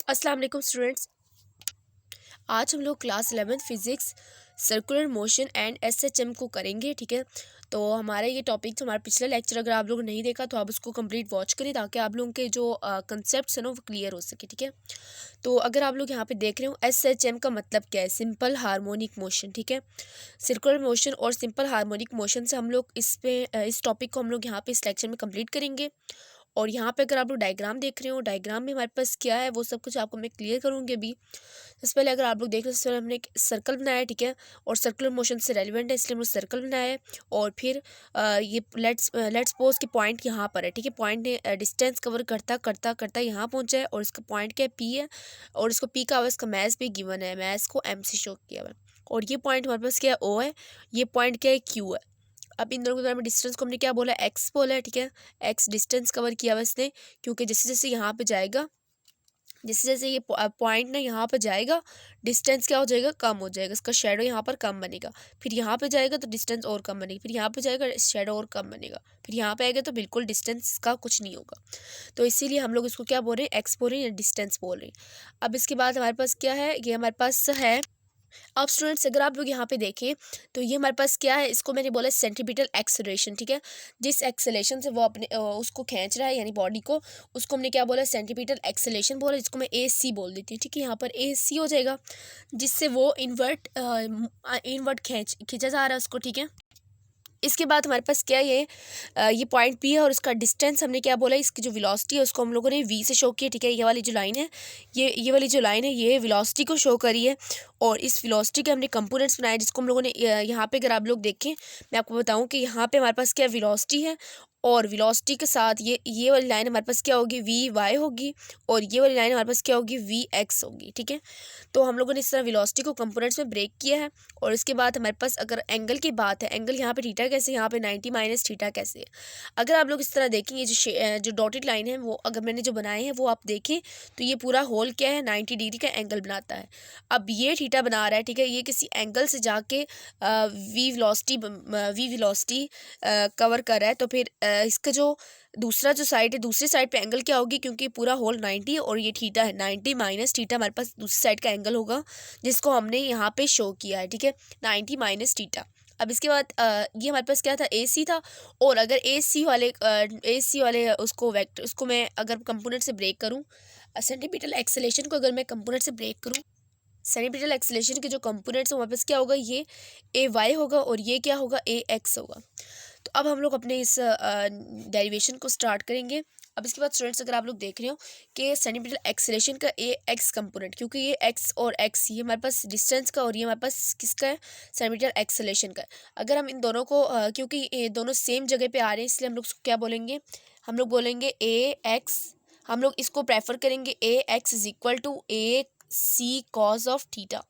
अस्सलाम वालेकुम स्टूडेंट्स। आज हम लोग class 11 physics circular motion and SHM को करेंगे। ठीक है, तो हमारा ये टॉपिक हमारा पिछला लेक्चर अगर आप लोगों ने नहीं देखा तो आप उसको कंप्लीट वॉच करें ताकि आप लोगों के जो कंसेप्ट्स हैं ना वो क्लियर हो सके। ठीक है, तो अगर आप लोग यहाँ पे देख रहे हो एसएचएम का मतलब क्या है, सिंपल हार्मोनिक मोशन। ठीक है, सर्कुलर मोशन और सिंपल हार्मोनिक मोशन से हम लोग इस टॉपिक को हम लोग यहाँ पे इस लेक्चर में कंप्लीट करेंगे। और यहाँ पे अगर आप लोग डायग्राम देख रहे हो, डायग्राम में हमारे पास क्या है वो सब कुछ आपको मैं क्लियर करूँगी अभी। सबसे पहले अगर आप लोग देख रहे हो, सबसे पहले हमने एक सर्कल बनाया है। ठीक है, और सर्कुलर मोशन से रेलिवेंट है इसलिए हमने सर्कल बनाया है। और फिर ये लेट्स सपोज कि पॉइंट यहाँ पर है। ठीक है, पॉइंट ने डिस्टेंस कवर करता करता करता यहाँ पहुँचा है और इसका पॉइंट क्या है, पी है। और इसको पी का इसका मैथ भी गिवन है, मैथ को एम से शो किया हुआ है। और ये पॉइंट हमारे पास क्या है, ओ है। ये पॉइंट क्या है, क्यू है। अब इन दोनों के दरमियान डिस्टेंस को हमने क्या बोला, एक्स बोला है। ठीक है, एक्स डिस्टेंस कवर किया हुआ इसने, क्योंकि जैसे जैसे यहाँ पे जाएगा, जैसे जैसे ये पॉइंट ना यहाँ पे जाएगा, डिस्टेंस क्या हो जाएगा, कम हो जाएगा, इसका शेडो यहाँ पर कम बनेगा। फिर यहाँ पे जाएगा तो डिस्टेंस और कम बनेगी, फिर यहाँ पे जाएगा शेडो और कम बनेगा, फिर यहाँ पे आएगा तो बिल्कुल डिस्टेंस का कुछ नहीं होगा। तो इसीलिए हम लोग इसको क्या बोल रहे हैं, एक्स बोल रहे हैं या डिस्टेंस बोल रहे हैं। अब इसके बाद हमारे पास क्या है, ये हमारे पास है। अब स्टूडेंट्स अगर आप लोग यहाँ पे देखें तो ये हमारे पास क्या है, इसको मैंने बोला सेंट्रीपिटल एक्सेलरेशन। ठीक है, जिस एक्सेलेरेशन से वो अपने उसको खींच रहा है यानी बॉडी को, उसको हमने क्या बोला, सेंट्रीपिटल एक्सेलरेशन बोला, जिसको मैं ए सी बोल देती हूँ। ठीक है, यहाँ पर ए सी हो जाएगा, जिससे वो इनवर्ट खींचा जा रहा है उसको। ठीक है, इसके बाद हमारे पास क्या है, ये पॉइंट पी है और इसका डिस्टेंस हमने क्या बोला, इसकी जो वेलोसिटी है उसको हम लोगों ने वी से शो किया। ठीक है, ये वाली जो लाइन है, ये वाली जो लाइन है ये वेलोसिटी को शो करी है। और इस वेलोसिटी के हमने कंपोनेंट्स बनाए, जिसको हम लोगों ने यहाँ पे अगर आप लोग देखें, मैं आपको बताऊँ कि यहाँ पे हमारे पास क्या वेलोसिटी है, और वेलोसिटी के साथ ये वाली लाइन हमारे पास क्या होगी, वी वाई होगी, और ये वाली लाइन हमारे पास क्या होगी, वी एक्स होगी। ठीक है, तो हम लोगों ने इस तरह वेलोसिटी को कंपोनेंट्स में ब्रेक किया है। और इसके बाद हमारे पास अगर एंगल की बात है, एंगल यहाँ पे थीटा कैसे, यहाँ पे 90 माइनस थीटा कैसे है। अगर आप लोग इस तरह देखेंगे, जो डॉटेड लाइन है वो अगर मैंने जो बनाए हैं वो आप देखें तो ये पूरा होल क्या है, 90 डिग्री का एंगल बनाता है। अब ये थीटा बना रहा है। ठीक है, ये किसी एंगल से जाके वी वेलोसिटी कवर कर रहा है। तो फिर इसका जो दूसरा जो साइड है, दूसरी साइड पे एंगल क्या होगी, क्योंकि पूरा होल 90 और ये थीटा है, 90 माइनस थीटा हमारे पास दूसरी साइड का एंगल होगा, जिसको हमने यहाँ पे शो किया है। ठीक है, 90 माइनस थीटा। अब इसके बाद ये हमारे पास क्या था, ए सी था। और अगर ए सी वाले उसको मैं अगर कंपोनेंट से ब्रेक करूँ, सेंटीमीटर एक्सेलेरेशन को अगर मैं कंपोनेंट से ब्रेक करूँ, सेंटीमीटर एक्सेलेरेशन के जो कंपोनेंट्स हैं वहाँ पास क्या होगा, ये ए वाई होगा और ये क्या होगा, ए एक्स होगा। तो अब हम लोग अपने इस डेरिवेशन को स्टार्ट करेंगे। अब इसके बाद स्टूडेंट्स अगर आप लोग देख रहे हो कि सेंटीमीटर एक्सेलेरेशन का ए एक्स कंपोनेंट, क्योंकि ये एक्स और एक्स ये हमारे पास डिस्टेंस का और ये हमारे पास किसका है, सेंटीमीटर एक्सेलेरेशन का। अगर हम इन दोनों को क्योंकि ये दोनों सेम जगह पे आ रहे हैं इसलिए हम लोग इसको क्या बोलेंगे, हम लोग बोलेंगे ए एक्स। हम लोग इसको प्रेफर करेंगे A X is equal to A C cos of theta.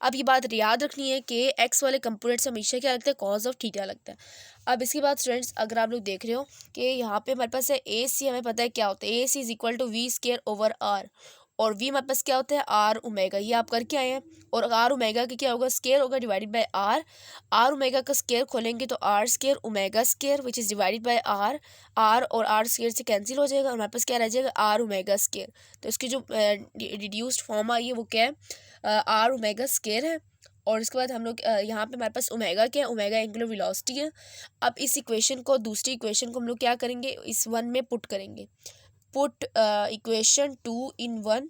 अब ये बात याद रखनी है कि एक्स वाले कंपोनेंट से हमेशा क्या लगता है, कॉज ऑफ थीटा लगता है। अब इसके बाद स्टूडेंट्स अगर आप लोग देख रहे हो कि यहाँ पे हमारे पास है ए सी, हमें पता है क्या होता है, A C is equal to V square over R, और वी हमारे पास क्या होता है, आर ओमेगा, ये आप करके आए हैं। और आर ओमेगा के क्या होगा, स्केयर होगा divided by R. R omega का स्केयर खोलेंगे तो R square omega square which is divided by R. R और आर स्केयर से कैंसिल हो जाएगा और हमारे पास क्या रह जाएगा, आर ओमेगा स्केयर। तो इसकी जो रिड्यूस्ड फॉर्म आई है वो क्या है, आर ओमेगा स्केयर है। और इसके बाद हम लोग यहाँ पे हमारे पास ओमेगा क्या है, ओमेगा एंगुलर वेलोसिटी है। अब इस इक्वेशन को, दूसरी इक्वेशन को हम लोग क्या करेंगे, इस वन में पुट करेंगे, पुट इक्वेशन 2 इन 1।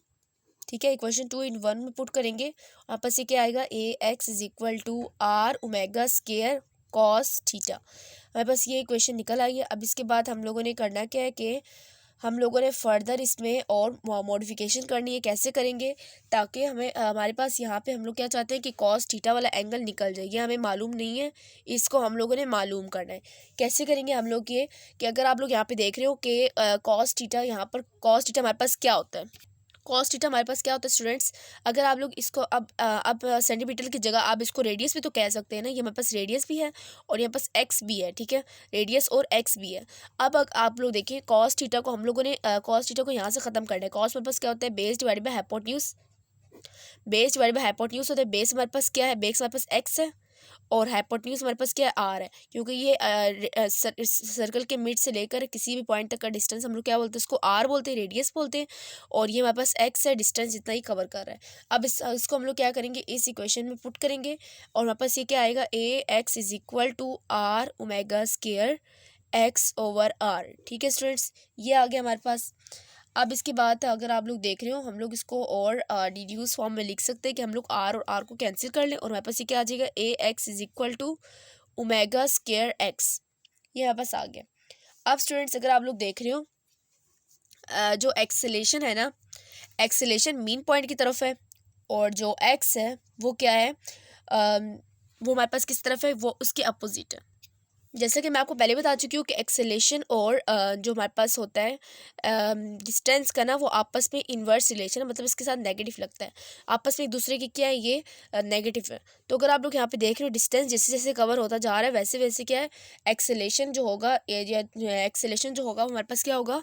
ठीक है, इक्वेशन 2 इन 1 में पुट करेंगे, वहाँ पर से क्या आएगा, A X is equal to R omega square cos theta. हमारे पास ये इक्वेशन निकल आई है। अब इसके बाद हम लोगों ने करना क्या है कि हम लोगों ने फर्दर इसमें और मॉडिफिकेशन करनी है। कैसे करेंगे, ताकि हमें हमारे पास यहाँ पे हम लोग क्या चाहते हैं कि कॉस थीटा वाला एंगल निकल जाए, ये हमें मालूम नहीं है, इसको हम लोगों ने मालूम करना है। कैसे करेंगे हम लोग ये, कि अगर आप लोग यहाँ पे देख रहे हो कि कॉस थीटा, यहाँ पर कॉस थीटा हमारे पास क्या होता है, कॉस थीटा हमारे पास क्या होता है स्टूडेंट्स, अगर आप लोग इसको अब सेंटीमीटर की जगह आप इसको रेडियस भी तो कह सकते हैं ना, ये हमारे पास रेडियस भी है और यहाँ पास एक्स भी है। ठीक है, रेडियस और एक्स भी है। अब आप लोग देखिए, कॉस थीटा को हम लोगों ने कॉस थीटा को यहाँ से ख़त्म करना है। कॉस हमारे पास क्या होता है, base divided by hypotenuse, base divided by hypotenuse होता है। बेस हमारे पास क्या है, बेस हमारे पास एक्स है और हाइपोटेन्यूज हमारे पास क्या है, आर है, क्योंकि ये सर्कल के मिड से लेकर किसी भी पॉइंट तक का डिस्टेंस हम लोग क्या बोलते हैं, उसको आर बोलते हैं, रेडियस बोलते हैं। और ये हमारे पास एक्स है, डिस्टेंस जितना ही कवर कर रहा है। अब इसको हम लोग क्या करेंगे, इस इक्वेशन में पुट करेंगे और हमारे पास ये क्या आएगा, A X is equal to R omega square X over R. ठीक है स्टूडेंट्स, ये आ गया हमारे पास। अब इसके बाद अगर आप लोग देख रहे हो, हम लोग इसको और डिड्यूस फॉर्म में लिख सकते हैं कि हम लोग आर और आर को कैंसिल कर लें और हमारे पास ये क्या आ जाएगा, A X is equal to omega square X. ये हमारे पास आ गया। अब स्टूडेंट्स अगर आप लोग देख रहे हो, जो एक्सेलेशन है ना, एक्सेलेशन मीन पॉइंट की तरफ है और जो एक्स है वो क्या है, वो हमारे पास किस तरफ है, वो उसके अपोजिट है। जैसा कि मैं आपको पहले बता चुकी हूँ कि एक्सेलेशन और जो हमारे पास होता है डिस्टेंस का ना, वो आपस में इन्वर्स रिलेशन है, मतलब इसके साथ नेगेटिव लगता है, आपस में एक दूसरे की क्या है, ये नेगेटिव है। तो अगर आप लोग यहाँ पे देख रहे हो, डिस्टेंस जैसे जैसे कवर होता जा रहा है वैसे वैसे क्या है, एक्सेलेशन जो होगा, एक्सेलेशन जो होगा वो हमारे पास क्या होगा,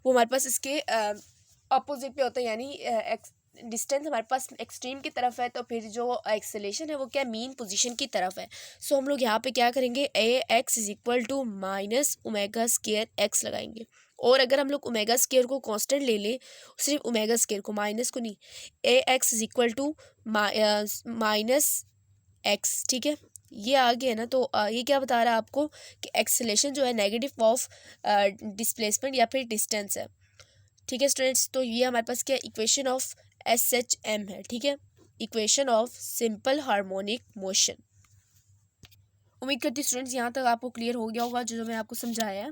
वो हमारे पास इसके अपोजिट पे होता है, यानी डिस्टेंस हमारे पास एक्सट्रीम की तरफ है, तो फिर जो एक्सेलेशन है वो क्या, मीन पोजीशन की तरफ है। सो हम लोग यहाँ पे क्या करेंगे, A X is equal to minus omega square X लगाएंगे। और अगर हम लोग ओमेगा स्क्वायर को कांस्टेंट ले लें, सिर्फ ओमेगा स्क्वायर को, माइनस को नहीं, A X is equal to minus X. ठीक है, ये आ गया ना। तो ये क्या बता रहा है आपको कि एक्सेलेशन जो है नेगेटिव ऑफ डिस्प्लेसमेंट या फिर डिस्टेंस है। ठीक है स्टूडेंट्स, तो ये हमारे पास क्या, इक्वेशन ऑफ SHM है। ठीक है, equation of simple harmonic motion. उम्मीद करती हूँ स्टूडेंट्स यहाँ तक आपको क्लियर हो गया होगा जो मैंने आपको समझाया है।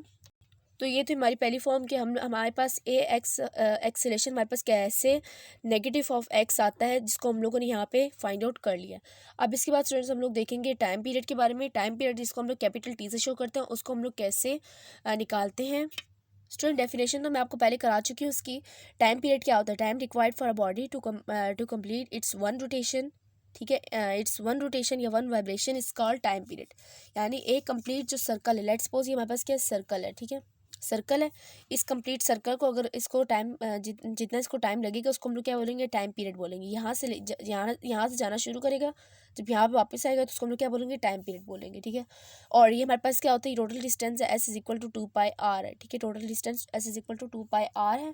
तो ये थी हमारी पहली फॉर्म कि हमारे पास ए एक्स एक्सेलेशन हमारे पास कैसे नेगेटिव ऑफ एक्स आता है, जिसको हम लोगों ने यहाँ पे फाइंड आउट कर लिया। अब इसके बाद स्टूडेंट्स हम लोग देखेंगे टाइम पीरियड के बारे में। टाइम पीरियड जिसको हम लोग कैपिटल टी से शो करते हैं, उसको हम लोग कैसे निकालते हैं। स्टूडेंट डेफिनेशन तो मैं आपको पहले करा चुकी हूँ उसकी। टाइम पीरियड क्या होता है, time required for a body to complete its one rotation. ठीक है, इट्स वन रोटेशन या one vibration is called time period. यानी एक कंप्लीट जो सर्कल है, लेट्स सपोज ये हमारे पास क्या सर्कल है, ठीक है, सर्कल है, इस कंप्लीट सर्कल को अगर इसको टाइम जितना इसको टाइम लगेगा उसको हम लोग क्या बोलेंगे, टाइम पीरियड बोलेंगे। यहाँ से यहाँ से जाना शुरू करेगा, जब यहाँ पे वापस आएगा तो उसको हम लोग क्या बोलेंगे, टाइम पीरियड बोलेंगे। ठीक है, और ये हमारे पास क्या होता है, टोटल डिस्टेंस है, S is equal to 2πr है। ठीक है, total distance S is equal to 2πr है।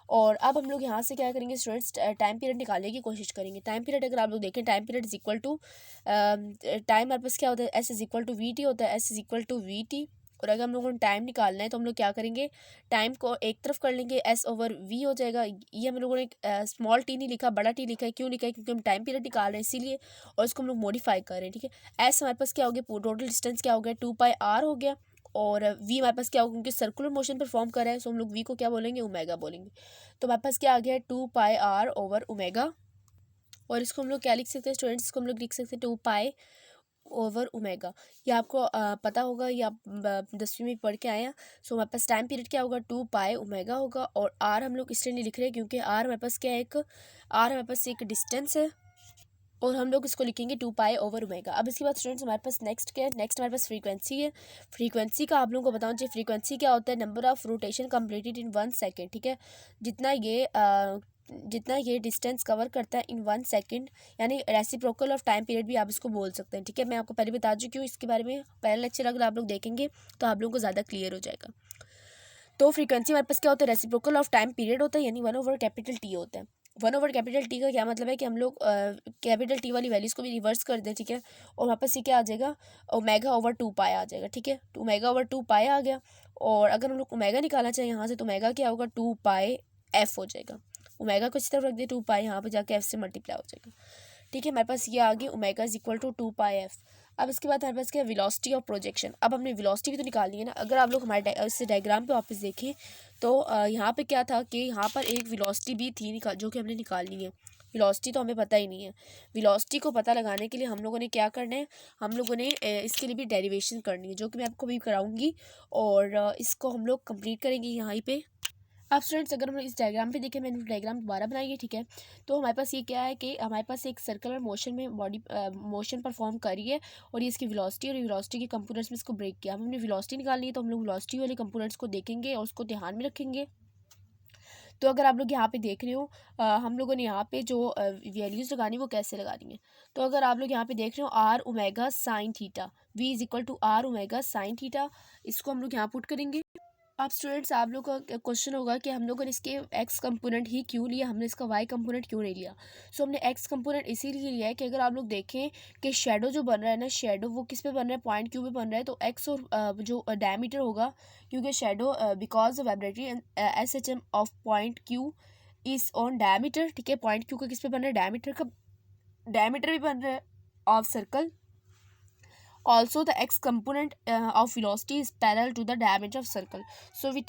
और अब हम लोग यहाँ से क्या करेंगे स्टूडेंट्स, टाइम पीरियड निकालने की कोशिश करेंगे। टाइम पीरियड अगर आप लोग देखें, time period is equal to time हमारे पास क्या होता है, S is equal to V T होता है, S is equal to V T. और अगर हम लोगों ने टाइम निकालना है तो हम लोग क्या करेंगे, टाइम को एक तरफ कर लेंगे, एस ओवर वी हो जाएगा। ये हम लोगों ने स्मॉल टी नहीं लिखा, बड़ा टी लिखा है। क्यों लिखा है, क्योंकि हम टाइम पीरियड निकाल रहे हैं इसीलिए, और इसको हम लोग मॉडिफाई कर रहे हैं। ठीक है, एस हमारे पास क्या हो गया, टोटल डिस्टेंस क्या हो गया, 2πr हो गया। और वी हमारे पास क्या होगा, क्योंकि सर्कुलर मोशन परफॉर्म कर रहा है, सो हम लोग वी को क्या बोलेंगे, ओमेगा बोलेंगे। तो हमारे पास क्या आ गया, 2πr ओवर ओमेगा। और इसको हम लोग क्या लिख सकते हैं स्टूडेंट्स, इसको हम लोग लिख सकते हैं 2π ओवर ओमेगा। ये आपको पता होगा, ये आप 10वीं में पढ़ के आए हैं। सो हमारे पास टाइम पीरियड क्या होगा, 2π ओमेगा होगा। और आर हम लोग इसलिए नहीं लिख रहे हैं क्योंकि आर हमारे पास क्या है, आर हमारे पास एक डिस्टेंस है, और हम लोग इसको लिखेंगे 2π ओवर ओमेगा। अब इसके बाद स्टूडेंट्स हमारे पास नेक्स्ट क्या है, नेक्स्ट हमारे पास फ्रीक्वेंसी है। फ्रीक्वेंसी का आप लोगों को बताऊँ चाहिए, फ्रीक्वेंसी क्या होता है, number of rotation completed in 1 second. ठीक है, जितना ये डिस्टेंस कवर करता है इन 1 सेकेंड, यानी रेसिप्रोकल ऑफ टाइम पीरियड भी आप इसको बोल सकते हैं। ठीक है, मैं आपको पहले बता चुकी हूँ इसके बारे में, पहला लेक्चर अगर आप लोग देखेंगे तो आप लोगों को ज़्यादा क्लियर हो जाएगा। तो फ्रीक्वेंसी हमारे पास क्या होता है, रेसिप्रोकल ऑफ टाइम पीरियड होता है, यानी 1 ओवर कैपिटल टी होता है। 1 ओवर कैपिटल टी का क्या मतलब है कि हम लोग कैपिटल टी वाली वैल्यूज़ को भी रिवर्स कर दें। ठीक है, और वापस ये क्या आ जाएगा, ओमेगा ओवर 2π आ जाएगा। ठीक है, तो ओमेगा ओवर 2π आ गया। और अगर हम लोग ओमेगा निकालना चाहिए यहाँ से, तो ओमेगा क्या होगा, 2πf हो जाएगा। ओमेगा को इस तरफ रख दिया, 2π यहाँ पे जाके f से मल्टीप्लाई हो जाएगा। ठीक है, हमारे पास ये आ गया omega is equal to 2πf। अब इसके बाद हमारे पास क्या है, वेलोसिटी ऑफ प्रोजेक्शन। अब हमने वेलोसिटी भी तो निकालनी है ना। अगर आप लोग हमारे इस डायग्राम पे वापस देखें तो यहाँ पे क्या था कि यहाँ पर एक वेलोसिटी भी थी जो कि हमने निकालनी है। वेलोसिटी तो हमें पता ही नहीं है। वेलोसिटी को पता लगाने के लिए हम लोगों ने क्या करना है, हम लोगों ने इसके लिए भी डेरिवेशन करनी है, जो कि मैं आपको भी कराऊंगी। और इसको हम लोग कंप्लीट करेंगे यहाँ पे। अब स्टूडेंट्स अगर हम इस डायग्राम पे देखें, मैंने डायग्राम दोबारा बनाई है। ठीक है, तो हमारे पास ये क्या है कि हमारे पास एक सर्कुलर मोशन में बॉडी मोशन परफॉर्म करी है, और ये इसकी वेलोसिटी और वेलोसिटी के कंपोनेंट्स में इसको ब्रेक किया। हम हमने वेलोसिटी निकालनी है, तो हम लोग वेलोसिटी वाले कंपोनेंट्स को देखेंगे और उसको ध्यान में रखेंगे। तो अगर आप लोग यहाँ पे देख रहे हो हम लोगों ने यहाँ पे जो वैल्यूज़ लगानी वो कैसे लगानी है। तो अगर आप लोग यहाँ पे देख रहे हो R omega sine theta, V is equal to R omega sine theta, इसको हम लोग यहाँ पुट करेंगे। अब स्टूडेंट्स आप लोग का क्वेश्चन होगा कि हम लोगों ने इसके एक्स कंपोनेंट ही क्यों लिया, हमने इसका वाई कंपोनेंट क्यों नहीं लिया। सो हमने एक्स कंपोनेंट इसीलिए लिया है कि अगर आप लोग देखें कि शेडो जो बन रहा है ना, शेडो वो किस पे बन रहा है, पॉइंट क्यू पे बन रहा है। तो एक्स और जो डायमीटर होगा, क्योंकि shadow because vibratory S H M of point Q is on diameter, ठीक है। पॉइंट क्यू का किस पे बन रहा है, डायमीटर का, डायमीटर भी बन रहा है of circle. Also the x component of velocity is parallel to the diameter of circle, so we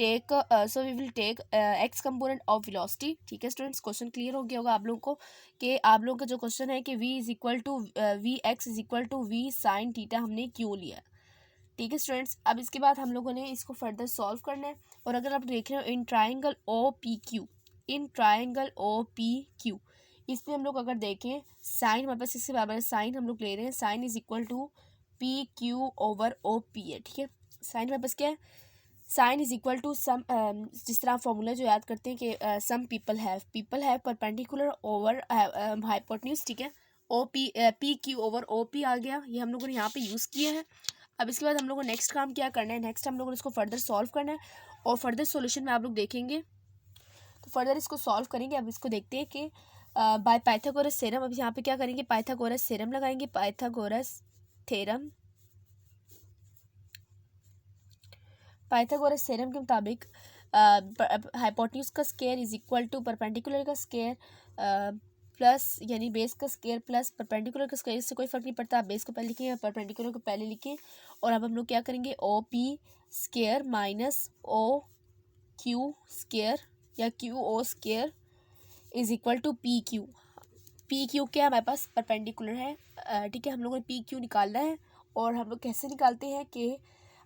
will take x component of velocity, ठीक है स्टूडेंट्स। क्वेश्चन क्लियर हो गया होगा आप लोगों को कि आप लोगों का जो क्वेश्चन है कि v is equal to V X is equal to V sine theta हमने क्यों लिया, ठीक है स्टूडेंट्स। अब इसके बाद हम लोगों ने इसको फर्दर सॉल्व करना है। और अगर आप देख रहे हो in triangle O P Q, in triangle O P Q, इस पर हम लोग अगर देखें साइन हमारे पास इसके बराबर है, साइन हम लोग ले रहे हैं, sine is equal to P Q over O P है, ठीक है। साइन हमारे पास क्या है, sine is equal to some, जिस तरह फॉर्मूला जो याद करते हैं कि some people have perpendicular over hypotenuse, ठीक है। O P P Q over O P आ गया, ये हम लोगों ने यहाँ पे यूज़ किया है। अब इसके बाद हम लोगों को नेक्स्ट काम क्या करना है, नेक्स्ट हम लोगों ने इसको फर्दर सॉल्व करना है और फर्दर सॉल्यूशन में आप लोग देखेंगे तो फर्दर इसको सॉल्व करेंगे। अब इसको देखते हैं कि बाय पाइथागोरस थ्योरम, अब यहाँ पे क्या करेंगे, पाइथागोरस थ्योरम लगाएंगे। पाइथागोरस थ्योरम, पाइथागोरस थ्योरम के मुताबिक हाइपोटेन्यूज का square is equal to perpendicular का स्क्वायर प्लस यानी बेस का स्क्वायर प्लस परपेंडिकुलर का स्क्वायर, इससे कोई फर्क नहीं पड़ता, आप बेस को पहले लिखें या परपेंडिकुलर को पहले लिखें। और अब हम लोग क्या करेंगे, O P square minus O Q square या Q O square is equal to P Q. P Q क्या हमारे पास परपेंडिकुलर है, ठीक है। हम लोगों ने पी क्यू निकालना है और हम लोग कैसे निकालते हैं कि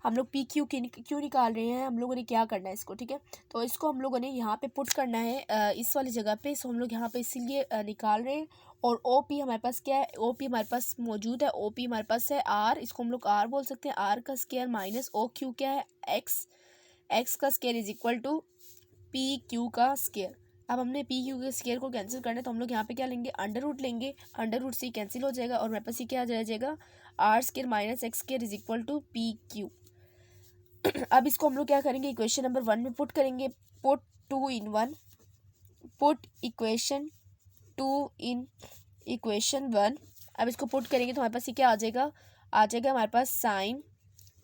हम लोग पी क्यू क्यों निकाल रहे हैं, हम लोगों ने क्या करना है इसको, ठीक है। तो इसको हम लोगों ने यहाँ पे पुट करना है इस वाली जगह पे, सो हम लोग यहाँ पे इसीलिए निकाल रहे हैं। और ओ पी हमारे पास क्या है, ओ पी हमारे पास मौजूद है, ओ पी हमारे पास है आर, इसको हम लोग आर बोल सकते हैं, आर का स्क्वायर माइनस ओ क्यू क्या है एक्स, एक्स का square is equal to P Q का स्क्वायर। अब हमने पी क्यू के स्क्वायर को कैंसिल करना है तो हम लोग यहाँ पे क्या लेंगे, अंडर रूट लेंगे, अंडर रूट से कैंसिल हो जाएगा और मेरे पास ये क्या आ जाएगा, R square minus X square is equal to P Q. अब इसको हम लोग क्या करेंगे, इक्वेशन नंबर 1 में पुट करेंगे, put 2 in 1, put equation 2 in equation 1। अब इसको पुट करेंगे तो हमारे पास ये क्या आ जाएगा, हमारे पास sine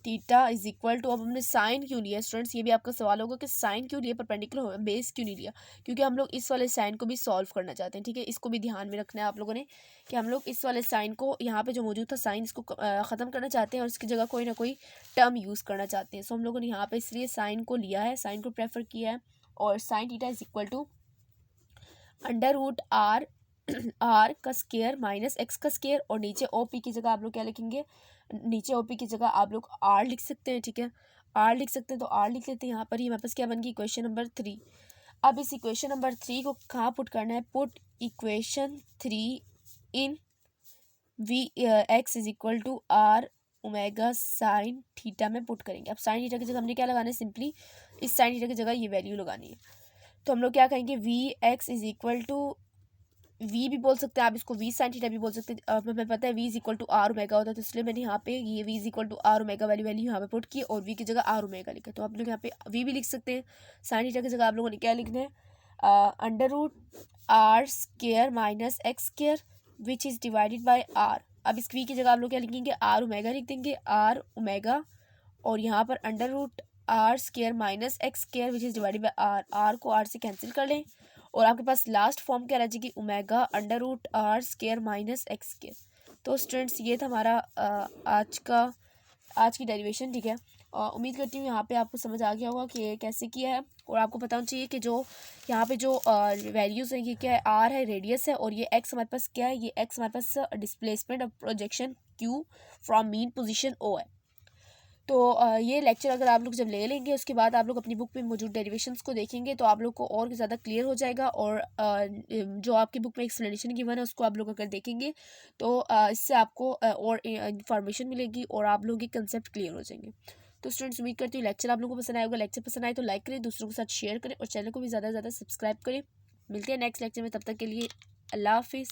theta is equal to, अब हमने साइन क्यों लिया स्टूडेंट्स, ये भी आपका सवाल होगा कि साइन क्यों लिया, परपेंडिकुलर बेस क्यों नहीं लिया, क्योंकि हम लोग इस वाले साइन को भी सॉल्व करना चाहते हैं, ठीक है। इसको भी ध्यान में रखना है आप लोगों ने कि हम लोग इस वाले साइन को, यहाँ पे जो मौजूद था साइन, इसको ख़त्म करना चाहते हैं और इसकी जगह कोई ना कोई टर्म यूज़ करना चाहते हैं। सो हम लोगों ने यहाँ पे इसलिए साइन को लिया है, साइन को प्रेफर किया है। और sine theta is equal to under root R, R का स्क्वायर माइनस एक्स का स्क्वायर, और नीचे ओ पी की जगह आप लोग क्या लिखेंगे, नीचे ओपी की जगह आप लोग आर लिख सकते हैं, ठीक है। आर लिख सकते हैं तो आर लिख लेते हैं। यहाँ पर ही हमारे पास क्या बन गई, इक्वेशन नंबर 3। अब इस इक्वेशन नंबर 3 को कहाँ पुट करना है, put equation 3 in V X is equal to R omega sine theta में पुट करेंगे। अब साइन थीटा की जगह हमने क्या लगाना है, सिंपली इस साइन थीटा की जगह ये वैल्यू लगानी है। तो हम लोग क्या कहेंगे, V X is equal to, V भी बोल सकते हैं आप इसको, वी साइन थीटा भी बोल सकते हैं। हमें पता है V is equal to R omega होता है, तो इसलिए मैंने यहाँ पे ये V is equal to R omega वाली वैल्यू यहाँ पे पुट की और वी की जगह आर ओमेगा लिखा। तो आप लोग यहाँ पे वी भी लिख सकते हैं। साइन थीटा की जगह आप लोगों ने क्या लिखना है, under root R square minus X square which is divided by R. अब इस वी की जगह आप लोग क्या लिखेंगे, आर ओमेगा लिख देंगे, आर ओमेगा, और यहाँ पर under root R square minus X square which is divided by R, R को आर से कैंसिल कर लें और आपके पास लास्ट फॉर्म क्या रह जाएगी, omega under root R square minus X square. तो स्टूडेंट्स ये था हमारा आज की डेरिवेशन, ठीक है। उम्मीद करती हूँ यहाँ पे आपको समझ आ गया होगा कि ये कैसे किया है, और आपको पता होना चाहिए कि जो यहाँ पे जो वैल्यूज़ हैं, ये क्या है, आर है, रेडियस है, और ये एक्स हमारे पास क्या है, ये एक्स हमारे पास displacement of projection Q from mean position O है। तो ये लेक्चर अगर आप लोग जब ले लेंगे उसके बाद आप लोग अपनी बुक में मौजूद डेरिवेशंस को देखेंगे तो आप लोग को और ज़्यादा क्लियर हो जाएगा। और जो आपकी बुक में एक्सप्लेनेशन गिवन है उसको आप लोग अगर देखेंगे तो इससे आपको और इंफॉर्मेशन मिलेगी और आप लोग के कंसेप्ट क्लियर हो जाएंगे। तो स्टूडेंट्स उम्मीद करती हूँ लेक्चर आप लोगों को पसंद आएगा। लेक्चर पसंद आए तो लाइक करें, दूसरों के साथ शेयर करें और चैनल को भी ज़्यादा से ज़्यादा सब्सक्राइब करें। मिलते हैं नेक्स्ट लेक्चर में, तब तक के लिए अल्लाह हाफिज़।